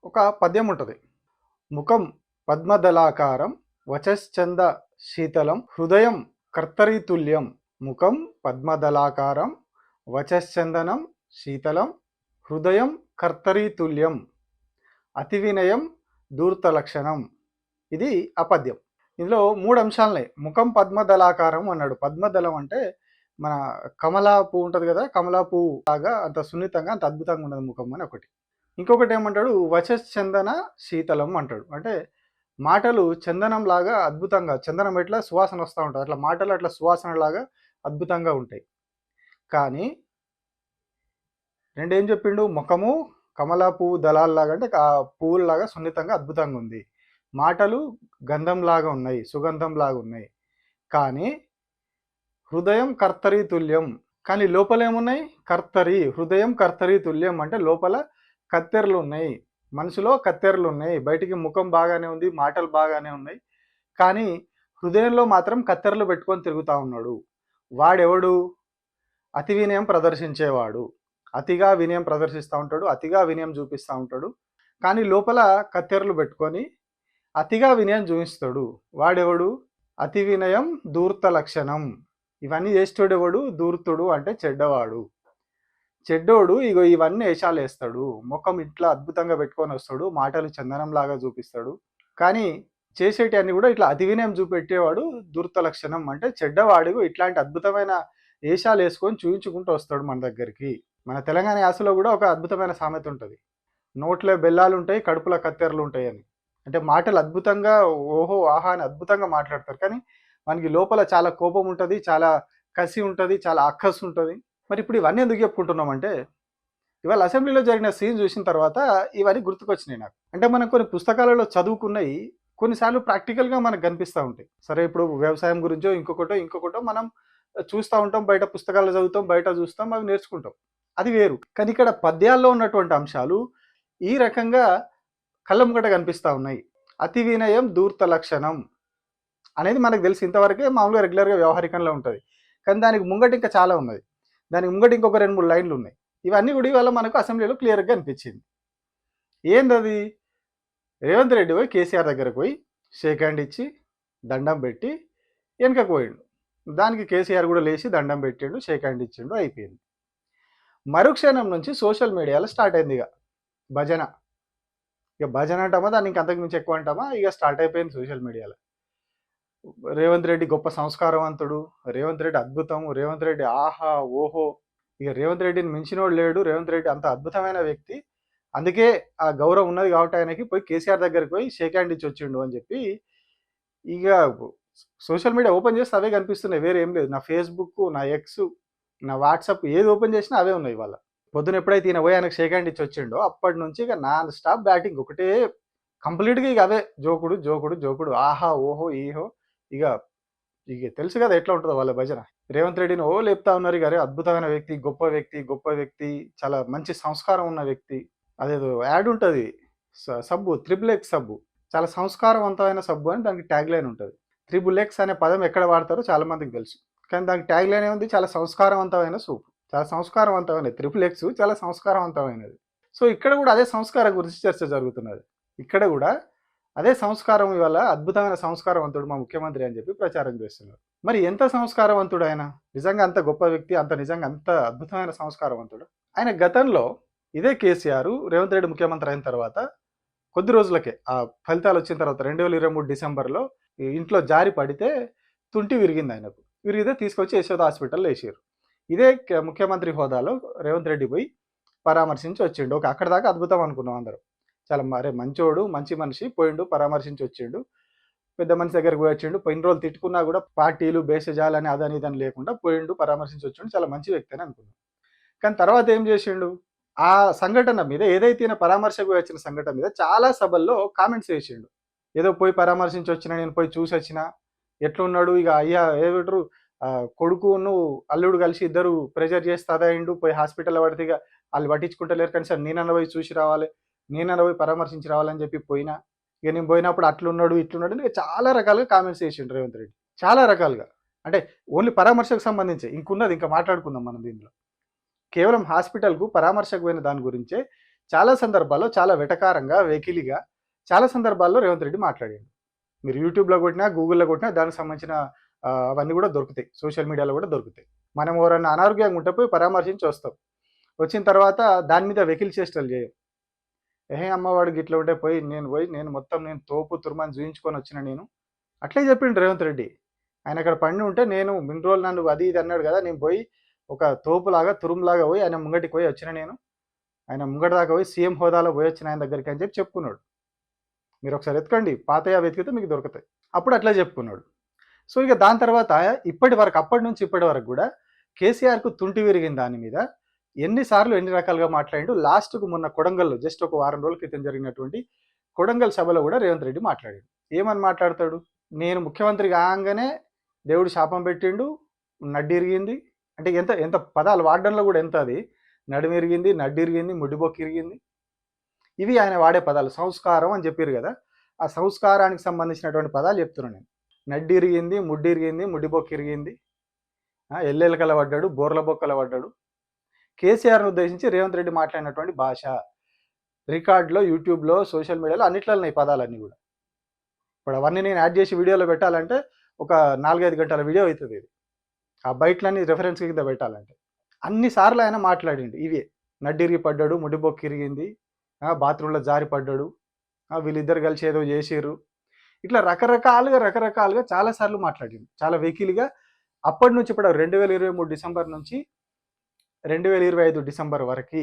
ఒక పద్యం ఉంటుంది. ముఖం పద్మదళాకారం వచశ్చంద శీతలం హృదయం కర్తరీతుల్యం. ముఖం పద్మదళాకారం వచశ్చందనం శీతలం హృదయం కర్తరీతుల్యం అతి వినయం ధూర్త లక్షణం. ఇది ఆ పద్యం. ఇందులో మూడు అంశాలున్నాయి. ముఖం పద్మదళాకారం అన్నాడు. పద్మదళం అంటే మన కమలా పువ్వు ఉంటుంది కదా, కమలా పువ్వు లాగా అంత సున్నితంగా అంత అద్భుతంగా ఉన్నది ముఖం అని ఒకటి. ఇంకొకటి ఏమంటాడు, వచశ్చందన శీతలం అంటాడు. అంటే మాటలు చందనం లాగా అద్భుతంగా, చందనం ఎట్లా సువాసన వస్తూ ఉంటుంది అట్లా మాటలు అట్లా సువాసన లాగా అద్భుతంగా ఉంటాయి. కానీ రెండేం చెప్పిండు, ముఖము కమలా పువ్వు దళాల్లాగా అంటే ఆ పువ్వుల్లాగా సున్నితంగా అద్భుతంగా ఉంది, మాటలు గంధంలాగా ఉన్నాయి, సుగంధంలాగా ఉన్నాయి. కానీ హృదయం కర్తరీ తుల్యం. కానీ లోపల ఏమున్నాయి, కర్తరి, హృదయం కర్తరీ తుల్యం అంటే లోపల కత్తెరలు ఉన్నాయి, మనసులో కత్తెరలు ఉన్నాయి. బయటికి ముఖం బాగానే ఉంది, మాటలు బాగానే ఉన్నాయి, కానీ హృదయంలో మాత్రం కత్తెరలు పెట్టుకొని తిరుగుతూ ఉన్నాడు. వాడెవడు, అతి వినయం ప్రదర్శించేవాడు. అతిగా వినయం ప్రదర్శిస్తూ ఉంటాడు, అతిగా వినయం చూపిస్తూ ఉంటాడు, కానీ లోపల కత్తెరలు పెట్టుకొని అతిగా వినయం చూపిస్తాడు. వాడెవడు, అతి వినయం ధూర్త లక్షణం. ఇవన్నీ చేసేటోడెవడు, ధూర్తుడు అంటే చెడ్డవాడు. చెడ్డోడు ఇగో ఇవన్నీ వేషాలు వేస్తాడు, ముఖం ఇట్లా అద్భుతంగా పెట్టుకొని వస్తాడు, మాటలు చందనం లాగా చూపిస్తాడు, కానీ చేసేటి అన్ని కూడా ఇట్లా అతి వినయం చూపెట్టేవాడు ధూర్త లక్షణం అంటే చెడ్డవాడు. ఇట్లాంటి అద్భుతమైన వేషాలు వేసుకొని చూపించుకుంటూ వస్తాడు మన దగ్గరికి. మన తెలంగాణ యాసలో కూడా ఒక అద్భుతమైన సామెత ఉంటుంది, నోట్లో బెల్లాలు ఉంటాయి కడుపులో కత్తెరలు ఉంటాయి అని. అంటే మాటలు అద్భుతంగా ఓహో ఆహా అని అద్భుతంగా మాట్లాడతారు, కానీ మనకి లోపల చాలా కోపం ఉంటుంది, చాలా కసి ఉంటుంది, చాలా అక్కసు ఉంటుంది. మరి ఇప్పుడు ఇవన్నీ ఎందుకు చెప్పుకుంటున్నామంటే, ఇవాళ అసెంబ్లీలో జరిగిన సీన్ చూసిన తర్వాత ఇవన్నీ గుర్తుకొచ్చినాయి నాకు. అంటే మనం కొన్ని పుస్తకాలలో చదువుకున్నవి కొన్నిసార్లు ప్రాక్టికల్గా మనకు కనిపిస్తూ ఉంటాయి. సరే, ఇప్పుడు వ్యవసాయం గురించో ఇంకొకటో మనం చూస్తూ ఉంటాం, బయట పుస్తకాలు చదువుతాం, బయట చూస్తాం, అవి నేర్చుకుంటాం, అది వేరు. కానీ ఇక్కడ పద్యాల్లో ఉన్నటువంటి అంశాలు ఈ రకంగా కళ్ళ ముంగట కనిపిస్తూ ఉన్నాయి. అతి వినయం ధూర్త లక్షణం అనేది మనకు తెలిసి ఇంతవరకే మామూలుగా రెగ్యులర్గా వ్యవహారికంలో ఉంటుంది, కానీ దానికి ముంగట ఇంకా చాలా ఉన్నది. దానికి ముంగట ఇంకొక 2-3 లైన్లు ఉన్నాయి. ఇవన్నీ కూడా ఇవాళ మనకు అసెంబ్లీలో క్లియర్గా అనిపించింది. ఏందది, రేవంత్ రెడ్డి పోయి కేసీఆర్ దగ్గరకు పోయి షేక్ హ్యాండ్ ఇచ్చి దండం పెట్టి వెనకకు పోయిండు. దానికి కేసీఆర్ కూడా లేచి దండం పెట్టిండు, షేక్ హ్యాండ్ ఇచ్చిండు, అయిపోయింది. మరుక్షణం నుంచి సోషల్ మీడియాలో స్టార్ట్ అయింది ఇక భజన. ఇక భజన అంటామా, దాన్ని ఇంక అంతకు మించి ఎక్కువ అంటామా, ఇక స్టార్ట్ అయిపోయింది సోషల్ మీడియాలో. రేవంత్ రెడ్డి గొప్ప సంస్కారవంతుడు, రేవంత్ రెడ్డి అద్భుతం, రేవంత్ రెడ్డి ఆహా ఓహో, ఇక రేవంత్ రెడ్డిని మించినోడు లేడు, రేవంత్ రెడ్డి అంత అద్భుతమైన వ్యక్తి, అందుకే ఆ గౌరవం ఉన్నది కాబట్టి ఆయనకి పోయి కేసీఆర్ దగ్గరికి పోయి షేక్ హ్యాండ్ ఇచ్చి వచ్చిండు అని చెప్పి ఇక సోషల్ మీడియా ఓపెన్ చేస్తే అవే కనిపిస్తున్నాయి, వేరే ఏం లేదు. నా ఫేస్బుక్, నా ఎక్స్, నా వాట్సాప్ ఏది ఓపెన్ చేసినా అవే ఉన్నాయి. ఇవాళ పొద్దున ఎప్పుడైతే ఈయన పోయి ఆయనకు షేక్ హ్యాండ్ ఇచ్చి వచ్చిండో అప్పటి నుంచి ఇక నాన్ స్టాప్ బ్యాటింగ్, ఒకటే కంప్లీట్గా ఇక అవే జోకుడు జోకుడు జోకుడు, ఆహా ఓహో ఈహో. ఇక ఇక తెలుసు కదా ఎట్లా ఉంటుందో వాళ్ళ భజన. రేవంత్ రెడ్డిని ఓ లేపుతా ఉన్నారు, ఇక అరే అద్భుతమైన వ్యక్తి, గొప్ప వ్యక్తి, గొప్ప వ్యక్తి, చాలా మంచి సంస్కారం ఉన్న వ్యక్తి. అదేదో యాడ్ ఉంటుంది, సబ్బు, XXX సబ్బు, చాలా సంస్కారవంతమైన సబ్బు అని దానికి ట్యాగ్ లైన్ ఉంటుంది. XXX అనే పదం ఎక్కడ వాడతారో చాలా మందికి తెలుసు, కానీ దానికి ట్యాగ్ లైన్ ఏముంది, చాలా సంస్కారవంతమైన సూపు, చాలా సంస్కారవంతమైన XXX, చాలా సంస్కారవంతమైనది. సో ఇక్కడ కూడా అదే సంస్కారం గురించి చర్చ జరుగుతున్నది. ఇక్కడ కూడా అదే సంస్కారం, ఇవాళ అద్భుతమైన సంస్కారవంతుడు మా ముఖ్యమంత్రి అని చెప్పి ప్రచారం చేస్తున్నారు. మరి ఎంత సంస్కారవంతుడు ఆయన, నిజంగా అంత గొప్ప వ్యక్తి, నిజంగా అంత అద్భుతమైన సంస్కారవంతుడు ఆయన. గతంలో ఇదే కేసీఆర్ రేవంత్ రెడ్డి ముఖ్యమంత్రి అయిన తర్వాత కొద్ది రోజులకే ఆ ఫలితాలు వచ్చిన తర్వాత 2023 డిసెంబర్లో ఇంట్లో జారి పడితే తుంటి విరిగింది ఆయనకు. విరిగితే తీసుకొచ్చి యశోద హాస్పిటల్లో వేసారు. ఇదే ముఖ్యమంత్రి హోదాలో రేవంత్ రెడ్డి పోయి పరామర్శించి వచ్చిండు. ఒక అక్కడ దాకా అద్భుతం అనుకున్నాం అందరం, చాలా మరే మంచోడు, మంచి మనిషి, పోయిండు పరామర్శించి వచ్చిండు, పెద్ద మనిషి దగ్గరకు పోయి వచ్చిండు. పోయిన రోజులు తిట్టుకున్నా కూడా పార్టీలు బేసజాలని అదని ఇదని లేకుండా పోయిండు, పరామర్శించి వచ్చిండు, చాలా మంచి వ్యక్తి అని అనుకున్నాం. కానీ తర్వాత ఏం చేసిండు, ఆ సంఘటన మీద, ఏదైతే పరామర్శకు వచ్చిన సంఘటన మీద చాలా సభల్లో కామెంట్స్ వేసిండు. ఏదో పోయి పరామర్శించి వచ్చినా, నేను పోయి చూసి వచ్చినా, ఎట్లున్నాడు, ఇక అయ్యా ఏమిటరు కొడుకును అల్లుడు కలిసి ఇద్దరు ప్రెజర్ చేస్తే అదైండు, పోయి హాస్పిటల్లో పడితే ఇక వాళ్ళు పట్టించుకుంటలేరు, కానీ సార్ నేనన్న పోయి చూసి రావాలి, నేనన్న పోయి పరామర్శించి రావాలని చెప్పి పోయినా, ఇక నేను పోయినప్పుడు అట్లున్నాడు ఇట్లున్నాడు ఇక చాలా రకాలుగా కామెంట్స్ చేసిండు రేవంత్ రెడ్డి, చాలా రకాలుగా. అంటే ఓన్లీ పరామర్శకు సంబంధించి, ఇంకున్నది ఇంకా మాట్లాడుకుందాం మనం దీనిలో. కేవలం హాస్పిటల్కు పరామర్శకు పోయిన దాని గురించే చాలా సందర్భాల్లో చాలా వెటకారంగా, వెకిలిగా చాలా సందర్భాల్లో రేవంత్ రెడ్డి మాట్లాడిండు. మీరు యూట్యూబ్‌లో కొట్టినా, గూగుల్‌లో కొట్టినా దానికి సంబంధించిన అవన్నీ కూడా దొరుకుతాయి. సోషల్ మీడియాలో కూడా దొరుకుతాయి. మనం ఎవరైనా అనారోగ్యంగా ఉంటే పోయి పరామర్శించి వస్తాం. వచ్చిన తర్వాత దాని మీద వెకిలి చేష్టలు చేయం. "ఏహే! అమ్మవాడు గిట్ల ఉంటే నేను మొత్తం తోపు తురుమని చూయించుకొని వచ్చిన నేను." అట్లే చెప్పిండు రేవంత్ రెడ్డి. ఆయన అక్కడ పండి ఉంటే నేను ఇన్ని రోజులు నన్ను అది ఇది అన్నాడు కదా! నేను పోయి ఒక తోపులాగా, తురుములాగా పోయి ఆయన ముంగటికి పోయి వచ్చిన నేను. ఆయన ముంగటి దాకా పోయి సీఎం హోదాలో పోయొచ్చిన ఆయన దగ్గరికి అని చెప్పి చెప్పుకున్నాడు. మీరొకసారి ఎతకండి. పాతయి వెతికితే మీకు దొరుకుతాయి. అప్పుడు అట్లే చెప్పుకున్నాడు. సో, ఇక దాని తర్వాత అప్పటి నుంచి ఇప్పటి వరకు గూడా కేసీఆర్‌కు తుంటి విరిగిన దాని మీద ఎన్ని సార్లు, ఎన్ని రకాలుగా మాట్లాడిండు. లాస్ట్‌కు మొన్న కొడంగల్‌లో జస్ట్ ఒక వారం రోజుల క్రితం జరిగినటువంటి కొడంగల్ సభలో గూడా రేవంత్ రెడ్డి మాట్లాడిండు. ఏమని మాట్లాడతాడు? నేను ముఖ్యమంత్రి కాంగానే దేవుడు శాపం పెట్టిండు, నడ్డిరిగింది. అంటే ఎంత ఎంత పదాలు వాడడంలో గూడా ఎంత అది. నడుమిరిగింది, నడ్డిరిగింది, ముడ్డిబొక్క ఇరిగింది. ఇవి ఆయన వాడే పదాలు. సంస్కారం అని చెప్పిర్రు గదా! ఆ సంస్కారానికి సంబంధించినటువంటి పదాలు చెప్తున్నా నేను. నడ్డిరిగింది, ముడ్డిరిగింది, ముడ్డిబొక్క ఇరిగింది. ఎల్లెలకల పడ్డాడు, బోర్ల బొక్కల పడ్డాడు. కేసీఆర్‌ని ఉద్దేశించి రేవంత్ రెడ్డి మాట్లాడినటువంటి భాష. రికార్డ్‌లో, యూట్యూబ్‌లో, సోషల్ మీడియాలో అన్నిట్లలో ఉన్నాయి పదాలన్నీ గూడా. ఇప్పుడు అవన్నీ నేను యాడ్ చేసి వీడియోలో పెట్టాలంటే ఒక 4, 5 గంటల వీడియో అవుతది ఇది. ఆ బైట్‌లన్నీ రిఫరెన్స్ కింద పెట్టాలంటే. అన్ని సార్లు ఆయన మాట్లాడిండు ఇవే. నడ్డిరిగి పడ్డాడు, ముడ్డిబొక్క ఇరిగింది, బాత్రూమ్‌లో జారి పడ్డాడు, వీళ్ళిద్దరు కలిసి ఏదో చేసిర్రు. ఇట్లా రకరకాలుగా చాలా సార్లు మాట్లాడిండు. చాలా వెకిలిగా అప్పటి నుంచి ఇప్పుడు 2023 డిసెంబర్ నుంచి 2025 డిసెంబర్ వరకి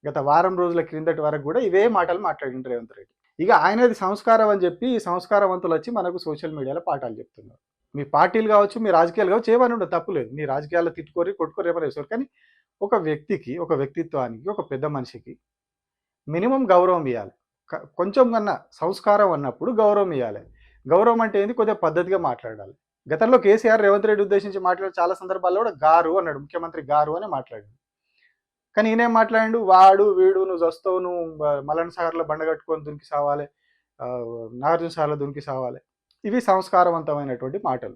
గత వారం రోజుల క్రిందటి వరకు కూడా ఇవే మాటలు మాట్లాడిండు రేవంత్ రెడ్డి. ఇక ఆయనది సంస్కారం అని చెప్పి ఈ సంస్కారవంతులు వచ్చి మనకు సోషల్ మీడియాలో పాఠాలు చెప్తున్నారు. మీ పార్టీలు కావచ్చు, మీ రాజకీయాలు కావచ్చు, ఏమని ఉండదు, తప్పులేదు. మీ రాజకీయాల్లో తిట్టుకోరి, కొట్టుకోరి, ఎవరు వేసుకోరు. కానీ ఒక వ్యక్తికి, ఒక వ్యక్తిత్వానికి, ఒక పెద్ద మనిషికి మినిమం గౌరవం ఇవ్వాలి. కొంచెం కన్నా సంస్కారం అన్నప్పుడు గౌరవం ఇవ్వాలి. గౌరవం అంటే ఏంది? కొద్దిగా పద్ధతిగా మాట్లాడాలి. గతంలో కేసీఆర్ రేవంత్ రెడ్డి ఉద్దేశించి మాట్లాడే చాలా సందర్భాల్లో కూడా గారు అన్నాడు. ముఖ్యమంత్రి గారు అని మాట్లాడాడు. కానీ ఈయనేం మాట్లాడిండు? వాడు, వీడు, నువ్వు వస్తావు, నువ్వు మల్లన్న సాగర్లో బండ కట్టుకొని దునికి సావాలి, నాగార్జున సాగర్లో దునికి సావాలి. ఇవి సంస్కారవంతమైనటువంటి మాటలు.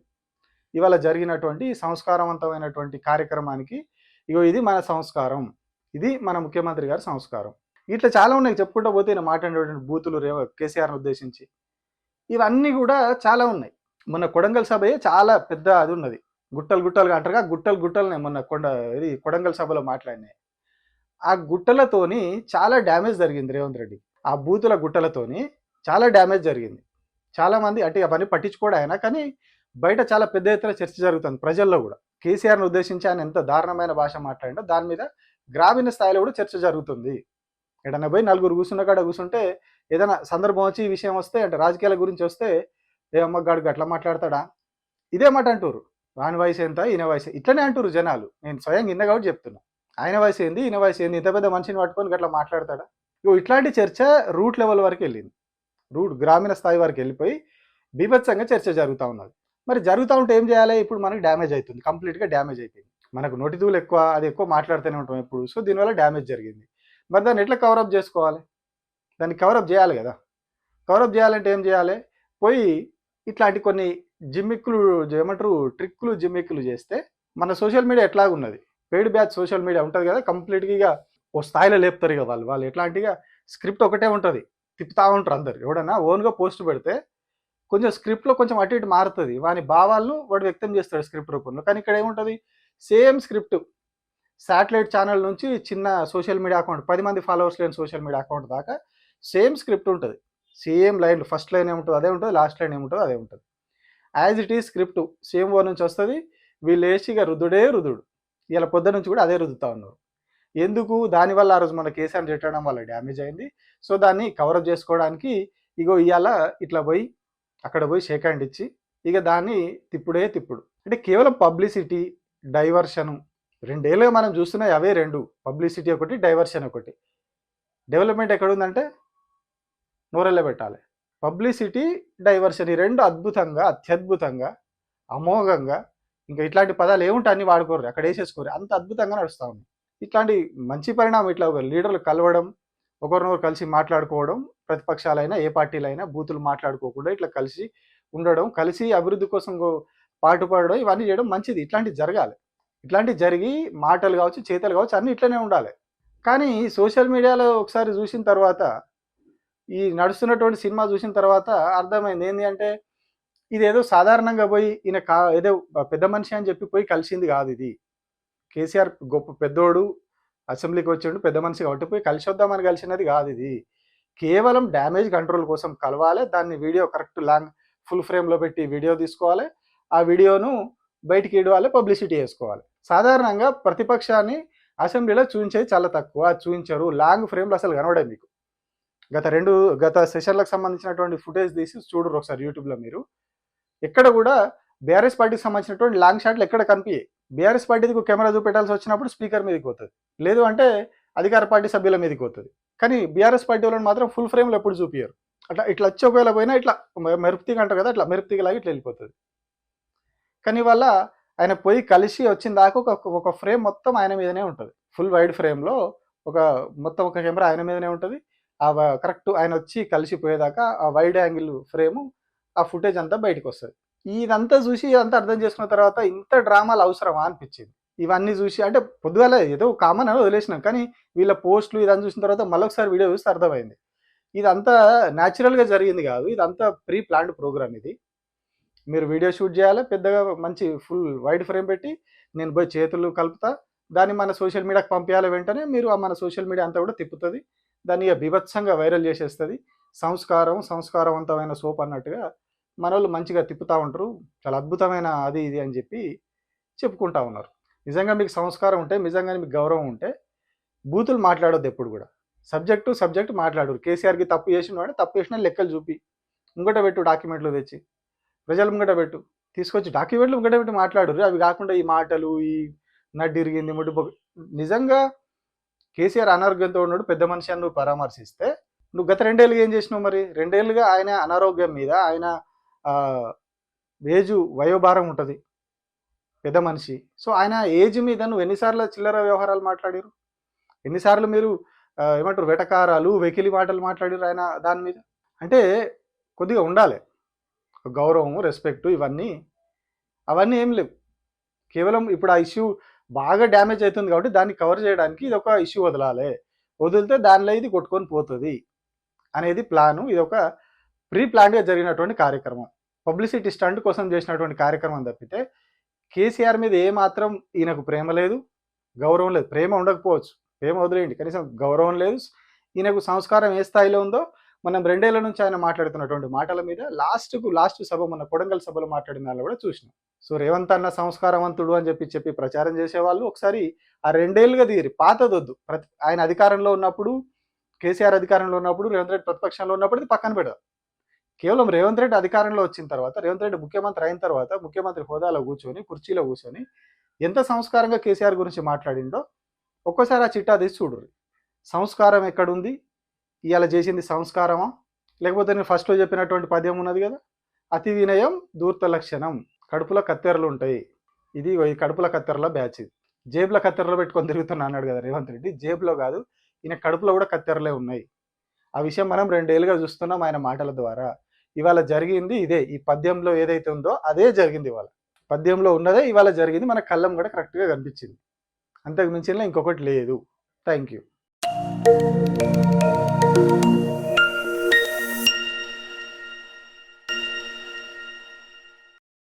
ఇవాళ జరిగినటువంటి సంస్కారవంతమైనటువంటి కార్యక్రమానికి ఇది మన సంస్కారం, ఇది మన ముఖ్యమంత్రి గారి సంస్కారం. ఇట్లా చాలా ఉన్నాయి చెప్పుకుంటూ పోతే ఈయన మాట్లాడినటువంటి బూతులు కేసీఆర్ని ఉద్దేశించి. ఇవన్నీ కూడా చాలా ఉన్నాయి. మొన్న కొడంగల్ సభయే చాలా పెద్ద అది ఉన్నది. గుట్టలుగా అంటారుగా, గుట్టలునే మొన్న కొడంగల్ సభలో మాట్లాడినాయి. ఆ గుట్టలతోని చాలా డ్యామేజ్ జరిగింది రేవంత్ రెడ్డి. ఆ బూతుల గుట్టలతోని చాలా డ్యామేజ్ జరిగింది. చాలామంది అంటే అవన్నీ పట్టించుకోడు ఆయన, కానీ బయట చాలా పెద్ద ఎత్తున చర్చ జరుగుతుంది ప్రజల్లో కూడా. కేసీఆర్ని ఉద్దేశించి ఆయన ఎంత దారుణమైన భాష మాట్లాడిండో దాని మీద గ్రామీణ స్థాయిలో కూడా చర్చ జరుగుతుంది. ఎడన్నా పోయి నలుగురు కూర్చున్న కాడ కూర్చుంటే ఏదైనా సందర్భం వచ్చి ఈ విషయం వస్తే, అంటే రాజకీయాల గురించి వస్తే, ఏ అమ్మగాడికి అట్లా మాట్లాడతాడా, ఇదే మాట అంటారు. వాని వయసు ఎంత, ఈయన వయసు, ఇట్లనే అంటారు జనాలు. నేను స్వయంగా ఇన్న కాబట్టి చెప్తున్నా. ఆయన వయసు ఏంది, ఈయన వయసు ఏంది, ఇంత పెద్ద మనిషిని పట్టుకొని అట్లా మాట్లాడతాడా? ఇట్లాంటి చర్చ రూట్ లెవెల్ వరకు వెళ్ళింది. గ్రామీణ స్థాయి వరకు వెళ్ళిపోయి బీభత్సంగా చర్చ జరుగుతూ ఉన్నది. మరి జరుగుతూ ఉంటే ఏం చేయాలి? ఇప్పుడు మనకి డ్యామేజ్ అవుతుంది, కంప్లీట్గా డ్యామేజ్ అయిపోయింది. మనకు నోటిదూలు ఎక్కువ, అది ఎక్కువ మాట్లాడుతూనే ఉంటాం ఎప్పుడు. సో దీనివల్ల డ్యామేజ్ జరిగింది. మరి దాన్ని ఎట్లా కవరప్ చేసుకోవాలి? దాన్ని కవరప్ చేయాలి కదా. కవరప్ చేయాలంటే ఏం చేయాలి? పోయి ఇట్లాంటి కొన్ని జిమ్మిక్కులు ఏమంటారు, ట్రిక్కులు జిమ్మిక్కులు చేస్తే మన సోషల్ మీడియా ఎట్లాగున్నది, పెయిడ్ బ్యాచ్ సోషల్ మీడియా ఉంటుంది కదా, కంప్లీట్గా ఇక ఓ స్థాయిలో లేపుతారు ఇక వాళ్ళు ఎట్లాంటిగా స్క్రిప్ట్ ఒకటే ఉంటుంది, తిప్పుతూ ఉంటారు అందరు. ఎవడన్నా ఓన్గా పోస్ట్ పెడితే కొంచెం స్క్రిప్ట్లో కొంచెం అటు ఇటు మారుతుంది, వాని భావాలను వాడు వ్యక్తం చేస్తాడు స్క్రిప్ట్ రూపంలో. కానీ ఇక్కడ ఏముంటుంది? Same script. శాటిలైట్ ఛానల్ నుంచి చిన్న సోషల్ మీడియా అకౌంట్, 10 మంది ఫాలోవర్స్ లేని సోషల్ మీడియా అకౌంట్ దాకా సేమ్ స్క్రిప్ట్ ఉంటుంది. సేమ్ లైన్లు, ఫస్ట్ లైన్ ఏముంటుంది అదే ఉంటుంది, లాస్ట్ లైన్ ఏముంటుందో అదే ఉంటుంది. As it is script same ఓ నుంచి వస్తుంది. వీళ్ళు వేసిగా రుదుడు. ఇలా పొద్దు నుంచి కూడా అదే రుద్దుతా ఉన్నారు. ఎందుకు? దానివల్ల ఆ రోజు మన కేసీఆర్ పెట్టడం వల్ల డ్యామేజ్ అయింది. సో దాన్ని కవరప్ చేసుకోవడానికి ఇవాళ ఇట్లా పోయి అక్కడ పోయి షేక్ హ్యాండ్ ఇచ్చి ఇక దాన్ని తిప్పుడు. అంటే కేవలం పబ్లిసిటీ, డైవర్షను, 2 ఏళ్ళుగా మనం చూస్తున్నాయి అవే రెండు. పబ్లిసిటీ ఒకటి, డైవర్షన్ ఒకటి. డెవలప్మెంట్ ఎక్కడుందంటే నోరెళ్ళే పెట్టాలి. పబ్లిసిటీ, డైవర్షన్ ఈ రెండు అద్భుతంగా, అత్యద్భుతంగా, అమోఘంగా, ఇంకా ఇట్లాంటి పదాలు ఏముంటాయి అన్ని వాడుకోరు, అక్కడ వేసేసుకోరు, అంత అద్భుతంగా నడుస్తూ ఉంది. ఇట్లాంటి మంచి పరిణామం, ఇట్లా లీడర్లు కలవడం, ఒకరినొకరు కలిసి మాట్లాడుకోవడం, ప్రతిపక్షాలైనా ఏ పార్టీలైనా బూతులు మాట్లాడుకోకుండా ఇట్లా కలిసి ఉండడం, కలిసి అభివృద్ధి కోసం పాటుపడడం, ఇవన్నీ చేయడం మంచిది. ఇట్లాంటివి జరగాలి. ఇట్లాంటివి జరిగి మాటలు కావచ్చు, చేతలు కావచ్చు, అన్నీ ఇట్లనే ఉండాలి. కానీ సోషల్ మీడియాలో ఒకసారి చూసిన తర్వాత, ఈ నడుస్తున్నటువంటి సినిమా చూసిన తర్వాత అర్థమైంది. ఏంది అంటే, ఇదేదో సాధారణంగా పోయి ఈయన ఏదో పెద్ద మనిషి అని చెప్పి పోయి కలిసింది కాదు ఇది. కేసీఆర్ గొప్ప పెద్దోడు, అసెంబ్లీకి వచ్చిండు, పెద్ద మనిషి కాబట్టి పోయి కలిసొద్దామని కలిసినది కాదు ఇది. కేవలం డ్యామేజ్ కంట్రోల్ కోసం కలవాలి. దాన్ని వీడియో కరెక్ట్ ఫుల్ ఫ్రేమ్‌లో పెట్టి వీడియో తీసుకోవాలి. ఆ వీడియోను బయటికి ఇడవాలి, పబ్లిసిటీ చేసుకోవాలి. సాధారణంగా ప్రతిపక్షాన్ని అసెంబ్లీలో చూయించేది చాలా తక్కువ. చూయించరు. లాంగ్ ఫ్రేమ్‌లో అసలు కనబడదు మీకు. గత సెషన్‌లకు సంబంధించినటువంటి ఫుటేజ్ తీసి చూడుర్రి ఒకసారి యూట్యూబ్‌లో మీరు. ఎక్కడ కూడా బీఆర్ఎస్ పార్టీకి సంబంధించినటువంటి లాంగ్ షాట్లు ఎక్కడ కనిపియయి. బీఆర్ఎస్ పార్టీకి కెమెరా చూపెట్టాల్సి వచ్చినప్పుడు స్పీకర్ మీదకి పోతుంది. లేదు అంటే అధికార పార్టీ సభ్యుల మీదకి పోతుంది. కానీ బీఆర్ఎస్ పార్టీ వాళ్ళని మాత్రం ఫుల్ ఫ్రేమ్‌లో ఎప్పుడు చూపియరు. అట్లా ఇట్లా వచ్చి ఒకవేళ పోయినా ఇట్లా మెరుపుతీగ అంటారు కదా, అట్లా మెరుపుతీగలాగా ఇట్లా వెళ్ళిపోతుంది. కానీ వల్ల ఆయన పోయి కలిసి వచ్చిన దాకా ఒక ఫ్రేమ్ మొత్తం ఆయన మీదనే ఉంటుంది. ఫుల్ వైడ్ ఫ్రేమ్‌లో మొత్తం ఒక కెమెరా ఆయన మీదనే ఉంటుంది. కరెక్ట్ ఆయన వచ్చి కలిసిపోయేదాకా ఆ వైడ్ యాంగిల్ ఫ్రేము ఆ ఫుటేజ్ అంతా బయటకు వస్తుంది. ఇదంతా చూసి ఇదంతా అర్థం చేసుకున్న తర్వాత ఇంత డ్రామాలు అవసరమా అనిపించింది. ఇవన్నీ చూసి అంటే పొద్దుగాల ఏదో కామన్ అని వదిలేసినాం. కానీ వీళ్ళ పోస్టులు ఇదంతా చూసిన తర్వాత మళ్ళొకసారి వీడియో చూస్తే అర్థమైంది. ఇదంతా న్యాచురల్‌గా జరిగింది కాదు. ఇదంతా ప్రీ ప్లాన్డ్ ప్రోగ్రామ్ ఇది. మీరు వీడియో షూట్ చేయాలి. పెద్దగా మంచి ఫుల్ వైడ్ ఫ్రేమ్ పెట్టి నేను పోయి చేతులు కలుపుతా. దాన్ని మన సోషల్ మీడియాకి పంపించాలి. వెంటనే మీరు మన సోషల్ మీడియా అంతా కూడా తిప్పుతుంది. దాన్ని బీభత్సంగా వైరల్ చేసేస్తుంది. సంస్కారవంతమైన సోప్ అన్నట్టుగా మనోళ్ళు మంచిగా తిప్పుతూ ఉంటారు. చాలా అద్భుతమైన అది ఇది అని చెప్పి చెప్పుకుంటా ఉన్నారు. నిజంగా మీకు సంస్కారం ఉంటే, నిజంగానే మీకు గౌరవం ఉంటే బూతులు మాట్లాడొద్దు ఎప్పుడు కూడా. సబ్జెక్టు మాట్లాడరు. కేసీఆర్‌కి తప్పు చేసినవాడు తప్పు చేసిన లెక్కలు చూపి ముంగట పెట్టు, డాక్యుమెంట్లు తెచ్చి ప్రజల ముంగట పెట్టు. తీసుకొచ్చి డాక్యుమెంట్లు ముంగట పెట్టి మాట్లాడుర్రి. అవి కాకుండా ఈ మాటలు, ఈ నడ్డిరిగింది, నిజంగా కేసీఆర్ అనారోగ్యంతో ఉన్నాడు, పెద్ద మనిషి అని నువ్వు పరామర్శిస్తే నువ్వు గత 2 ఏళ్ళుగా ఏం చేసినావు మరి? 2 ఏళ్ళుగా ఆయన అనారోగ్యం మీద ఆయన వయోభారం ఉంటుంది, పెద్ద మనిషి. సో ఆయన ఏజ్ మీద నువ్వు ఎన్నిసార్లు చిల్లర వ్యవహారాలు మాట్లాడిరు? ఎన్నిసార్లు మీరు ఏమంటారు వెటకారాలు, వెకిలి మాటలు మాట్లాడిరు ఆయన దాని మీద? అంటే కొద్దిగా ఉండాలి గౌరవము, రెస్పెక్టు, అవన్నీ ఏం లేవు. కేవలం ఇప్పుడు ఆ ఇష్యూ బాగా డ్యామేజ్ అవుతుంది కాబట్టి దాన్ని కవర్ చేయడానికి ఇది ఒక ఇష్యూ వదిలితే దానిలో ఇది కొట్టుకొని పోతుంది అనేది ప్లాను. ఇది ఒక ప్రీ ప్లాన్గా జరిగినటువంటి కార్యక్రమం, పబ్లిసిటీ స్టంట్ కోసం చేసినటువంటి కార్యక్రమం తప్పితే కేసీఆర్ మీద ఏమాత్రం ఈయనకు ప్రేమ లేదు, గౌరవం లేదు. ప్రేమ ఉండకపోవచ్చు, ప్రేమ వదిలేయండి, కనీసం గౌరవం లేదు. ఈయనకు సంస్కారం ఏ స్థాయిలో ఉందో మనం 2 ఏళ్ల నుంచి ఆయన మాట్లాడుతున్నటువంటి మాటల మీద లాస్ట్ సభ మన కొడంగల్ సభలో మాట్లాడిన దానిలో కూడా చూసినాం. సో రేవంత్ అన్న సంస్కారవంతుడు అని చెప్పి ప్రచారం చేసేవాళ్ళు ఒకసారి ఆ 2 ఏళ్ళుగా దిగిరి. పాతదొద్దు. ఆయన అధికారంలో ఉన్నప్పుడు, కేసీఆర్ అధికారంలో ఉన్నప్పుడు, రేవంత్ రెడ్డి ప్రతిపక్షంలో ఉన్నప్పుడు ఇది పక్కన పెడదాం. కేవలం రేవంత్ రెడ్డి అధికారంలో వచ్చిన తర్వాత, రేవంత్ రెడ్డి ముఖ్యమంత్రి అయిన తర్వాత, ముఖ్యమంత్రి హోదాలో కుర్చీలో కూర్చొని ఎంత సంస్కారంగా కేసీఆర్ గురించి మాట్లాడిండో ఒక్కోసారి ఆ చిట్టా తీసి చూడుర్రి. సంస్కారం ఎక్కడుంది? ఇవాళ చేసింది సంస్కారమా? లేకపోతే నేను ఫస్ట్లో చెప్పినటువంటి పద్యం ఉన్నది కదా, అతి వినయం ధూర్త లక్షణం, కడుపులో కత్తెరలు ఉంటాయి. ఇది ఈ కడుపుల కత్తెరల బ్యాచ్. ఇది జేబులో కత్తెరలో పెట్టుకొని తిరుగుతున్నా అన్నాడు కదా రేవంత్ రెడ్డి. జేబులో కాదు, ఈయన కడుపులో కూడా కత్తెరలే ఉన్నాయి. ఆ విషయం మనం 2 ఏళ్ళుగా చూస్తున్నాం ఆయన మాటల ద్వారా. ఇవాళ జరిగింది ఇదే. ఈ పద్యంలో ఏదైతే ఉందో అదే జరిగింది. ఇవాళ పద్యంలో ఉన్నదే ఇవాళ జరిగింది. మన కళ్ళం కూడా కరెక్ట్గా కనిపించింది. అంతకు మించిన ఇంకొకటి లేదు. Thank you.